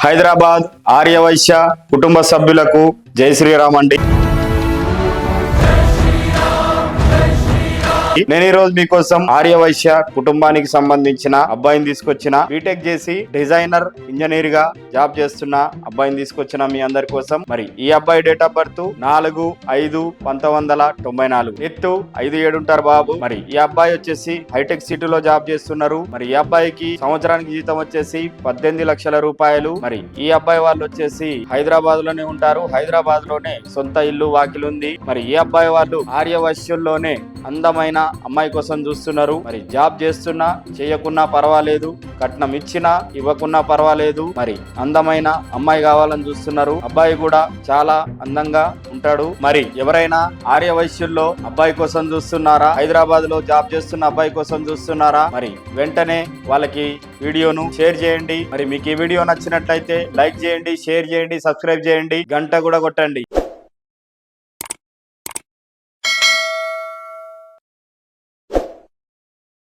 హైదరాబాద్ ఆర్యవైశ్య కుటుంబ సభ్యులకు జై శ్రీరామ్ అండి. నేను ఈ రోజు మీకోసం ఆర్యవైశ్య కుటుంబానికి సంబంధించిన అబ్బాయిని తీసుకొచ్చిన, బీటెక్ చేసి డిజైనర్ ఇంజనీర్ గా జాబ్ చేస్తున్న అబ్బాయిని తీసుకొచ్చిన మీ అందరి కోసం. మరి ఈ అబ్బాయి డేట్ ఆఫ్ బర్త్ 4/5/1994, ఎత్తు 5'7" ఉంటారు బాబు. మరి ఈ అబ్బాయి వచ్చేసి హైటెక్ సిటీలో జాబ్ చేస్తున్నారు. మరి ఈ అబ్బాయికి సంవత్సరానికి జీతం వచ్చేసి 18 లక్షల రూపాయలు. మరి ఈ అబ్బాయి వాళ్ళు వచ్చేసి హైదరాబాద్ లోనే ఉంటారు. హైదరాబాద్ లోనే సొంత ఇల్లు వాకిలు ఉంది. మరి ఈ అబ్బాయి వాళ్ళు ఆర్యవైశ్యుల్లోనే అందమైన అమ్మాయి కోసం చూస్తున్నారు. మరి జాబ్ చేస్తున్నా చేయకున్నా పర్వాలేదు, కట్నం ఇచ్చినా ఇవ్వకున్నా పర్వాలేదు, మరి అందమైన అమ్మాయి కావాలని చూస్తున్నారు. అబ్బాయి కూడా చాలా అందంగా ఉంటాడు. మరి ఎవరైనా ఆర్యవైశ్యుల్లో అబ్బాయి కోసం చూస్తున్నారా, హైదరాబాద్ లో జాబ్ చేస్తున్న అబ్బాయి కోసం చూస్తున్నారా, మరి వెంటనే వాళ్ళకి వీడియోను షేర్ చేయండి. మరి మీకు ఈ వీడియో నచ్చినట్లయితే లైక్ చేయండి, షేర్ చేయండి, సబ్స్క్రైబ్ చేయండి, గంట కూడా కొట్టండి.